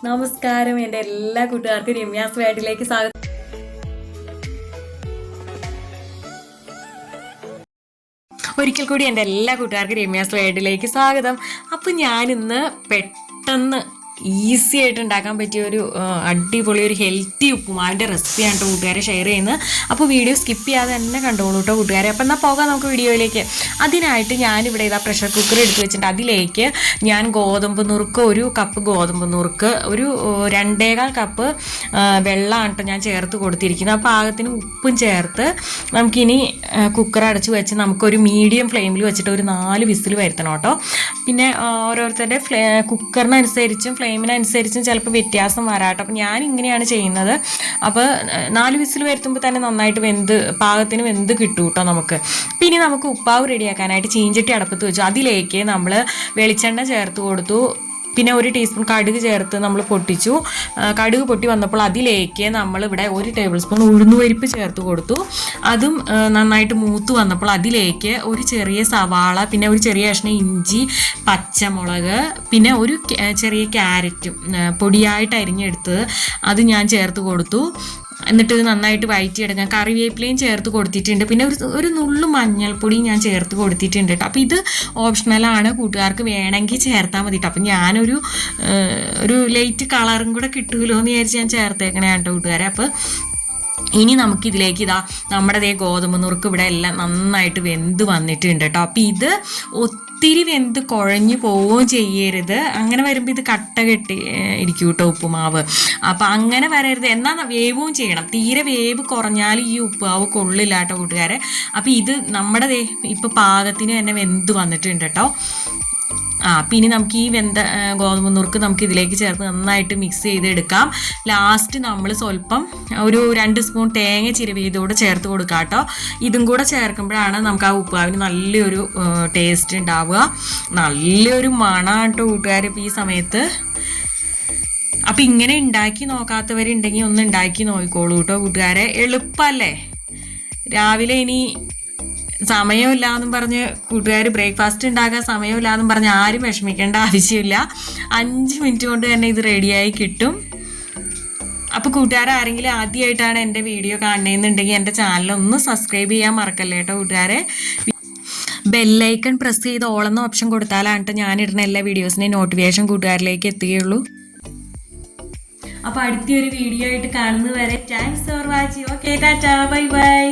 നമസ്കാരം എൻ്റെ എല്ലാ കൂട്ടുകാർക്കും രമ്യാസ് വേഡിലേക്ക് സ്വാഗതം. ഒരിക്കൽ കൂടി എൻ്റെ എല്ലാ കൂട്ടുകാർക്കും രമ്യാസ് വേഡിലേക്ക് സ്വാഗതം. അപ്പോൾ ഞാനിന്ന് പെട്ടെന്ന് ഈസി ആയിട്ട് ഉണ്ടാക്കാൻ പറ്റിയ ഒരു അടിപൊളി ഒരു ഹെൽത്തി ഉപ്പുമാവിൻ്റെ റെസിപ്പിയാണ് കേട്ടോ കൂട്ടുകാരെ ഷെയർ ചെയ്യുന്നത്. അപ്പോൾ വീഡിയോ സ്കിപ്പ് ചെയ്യാതെ തന്നെ കണ്ടോളൂ കേട്ടോ കൂട്ടുകാരെ. അപ്പോൾ എന്നാൽ പോകാം നമുക്ക് വീഡിയോയിലേക്ക്. അതിനായിട്ട് ഞാനിവിടെ ഇതാ പ്രഷർ കുക്കർ എടുത്ത് വെച്ചിട്ടുണ്ട്. അതിലേക്ക് ഞാൻ ഗോതമ്പ് നുറുക്ക്, ഒരു കപ്പ് ഗോതമ്പ് നുറുക്ക്, ഒരു 2.25 കപ്പ് വെള്ളമാണ് കേട്ടോ ഞാൻ ചേർത്ത് കൊടുത്തിരിക്കുന്നത്. ആ പാകത്തിന് ഉപ്പും ചേർത്ത് നമുക്കിനി കുക്കർ അടച്ച് വെച്ച് നമുക്കൊരു മീഡിയം ഫ്ലെയിമിൽ വെച്ചിട്ട് ഒരു 4 വിസിൽ വരുത്തണം കേട്ടോ. പിന്നെ ഓരോരുത്തരുടെ കുക്കറിനനുസരിച്ചും ഫ്ലെയിമിനനുസരിച്ചും ചിലപ്പോൾ വ്യത്യാസം വരാട്ടോ. അപ്പോൾ ഞാൻ ഇങ്ങനെയാണ് ചെയ്യുന്നത്. അപ്പോൾ 4 വിസിൽ വരുത്തുമ്പോൾ തന്നെ നന്നായിട്ട് പാകത്തിന് വെന്ത് കിട്ടും കേട്ടോ നമുക്ക്. പിന്നെ നമുക്ക് ഉപ്പാവ് റെഡിയാക്കാനായിട്ട് ചീഞ്ചട്ടി അടുപ്പത്ത് വെച്ചു. അതിലേക്ക് നമ്മൾ വെളിച്ചെണ്ണ ചേർത്ത് കൊടുത്തു. പിന്നെ 1 ടീസ്പൂൺ കടുക് ചേർത്ത് നമ്മൾ പൊട്ടിച്ചു. കടുക് പൊട്ടി വന്നപ്പോൾ അതിലേക്ക് നമ്മളിവിടെ 1 ടേബിൾ സ്പൂൺ ഉഴുന്നുപരിപ്പ് ചേർത്ത് കൊടുത്തു. അതും നന്നായിട്ട് മൂത്ത് വന്നപ്പോൾ അതിലേക്ക് ഒരു ചെറിയ സവാള, പിന്നെ ഒരു ചെറിയ കഷ്ണം ഇഞ്ചി, പച്ചമുളക്, പിന്നെ ഒരു ചെറിയ ക്യാരറ്റും പൊടിയായിട്ട് അരിഞ്ഞെടുത്തത് അത് ഞാൻ ചേർത്ത് കൊടുത്തു. എന്നിട്ട് ഇത് നന്നായിട്ട് വഴറ്റിയെടുക്കാം. കറിവേപ്പിലയും ചേർത്ത് കൊടുത്തിട്ടുണ്ട്. പിന്നെ ഒരു നുള്ളു മഞ്ഞൾപ്പൊടിയും ഞാൻ ചേർത്ത് കൊടുത്തിട്ടുണ്ട് കേട്ടോ. അപ്പോൾ ഇത് ഓപ്ഷണലാണ്, കൂട്ടുകാർക്ക് വേണമെങ്കിൽ ചേർത്താൽ മതി കേട്ടോ. അപ്പം ഒരു ലൈറ്റ് കളറും കൂടെ കിട്ടുമല്ലോ എന്ന് വിചാരിച്ച് ഞാൻ ചേർത്തേക്കണേ കേട്ടോ കൂട്ടുകാരെ. അപ്പോൾ ഇനി നമുക്കിതിലേക്ക് നമ്മുടെ ഗോതമ്പ് നുറുക്ക് ഇവിടെ എല്ലാം നന്നായിട്ട് വെന്ത് വന്നിട്ടുണ്ട് കേട്ടോ. അപ്പം ഇത് ഒത്തിരി വെന്ത് കുഴഞ്ഞു പോവുകയും ചെയ്യരുത്. അങ്ങനെ വരുമ്പോൾ ഇത് കട്ട കെട്ടി ഇരിക്കും കേട്ടോ ഉപ്പുമാവ്. അപ്പം അങ്ങനെ വരരുത്. എന്നാൽ വേവും ചെയ്യണം. തീരെ വേവ് കുറഞ്ഞാൽ ഈ ഉപ്പുമാവ് കൊള്ളില്ല കേട്ടോ കൂട്ടുകാരെ. അപ്പം ഇത് നമ്മുടെ ഇപ്പം പാകത്തിന് തന്നെ വെന്ത് വന്നിട്ടുണ്ട് കേട്ടോ. പിന്നെ നമുക്ക് ഈ വെന്ത ഗോതമ്പ് നുറുക്ക് നമുക്ക് ഇതിലേക്ക് ചേർത്ത് നന്നായിട്ട് മിക്സ് ചെയ്തെടുക്കാം. ലാസ്റ്റ് നമ്മൾ സ്വല്പം ഒരു 2 സ്പൂൺ തേങ്ങ ചിരവിയതോടെ ചേർത്ത് കൊടുക്കാം കേട്ടോ. ഇതും കൂടെ ചേർക്കുമ്പോഴാണ് നമുക്ക് ആ ഉപ്പുമാവിന് നല്ലൊരു ടേസ്റ്റ് ഉണ്ടാവുക. നല്ലൊരു മണമാണ് കേട്ടോ കൂട്ടുകാർ ഇപ്പോൾ ഈ സമയത്ത്. അപ്പം ഇങ്ങനെ ഉണ്ടാക്കി നോക്കാത്തവരുണ്ടെങ്കിൽ ഒന്ന് ഉണ്ടാക്കി നോക്കിക്കോളൂ കേട്ടോ കൂട്ടുകാരെ. എളുപ്പമല്ലേ? രാവിലെ ഇനി സമയമില്ല എന്നും പറഞ്ഞ് കൂട്ടുകാർ ബ്രേക്ക്ഫാസ്റ്റ് ഉണ്ടാക്കാൻ സമയമില്ല എന്നും പറഞ്ഞ് ആരും വിഷമിക്കേണ്ട ആവശ്യമില്ല. 5 മിനിറ്റ് കൊണ്ട് തന്നെ ഇത് റെഡിയായി കിട്ടും. അപ്പോൾ കൂട്ടുകാർ ആരെങ്കിലും ആദ്യമായിട്ടാണ് എൻ്റെ വീഡിയോ കാണുന്നതെന്നുണ്ടെങ്കിൽ എൻ്റെ ചാനലൊന്ന് സബ്സ്ക്രൈബ് ചെയ്യാൻ മറക്കല്ലേ കേട്ടോ കൂട്ടുകാരെ. ബെല്ലൈക്കൺ പ്രസ് ചെയ്ത് ഓളെന്ന ഓപ്ഷൻ കൊടുത്താലാണ് ഞാനിടുന്ന എല്ലാ വീഡിയോസിനെയും നോട്ടിഫിക്കേഷൻ കൂട്ടുകാരിലേക്ക് എത്തുകയുള്ളൂ. അപ്പോൾ അടുത്തൊരു വീഡിയോ ആയിട്ട് കാണുന്നവരെ thanks for watching. Okay, Tata, bye bye.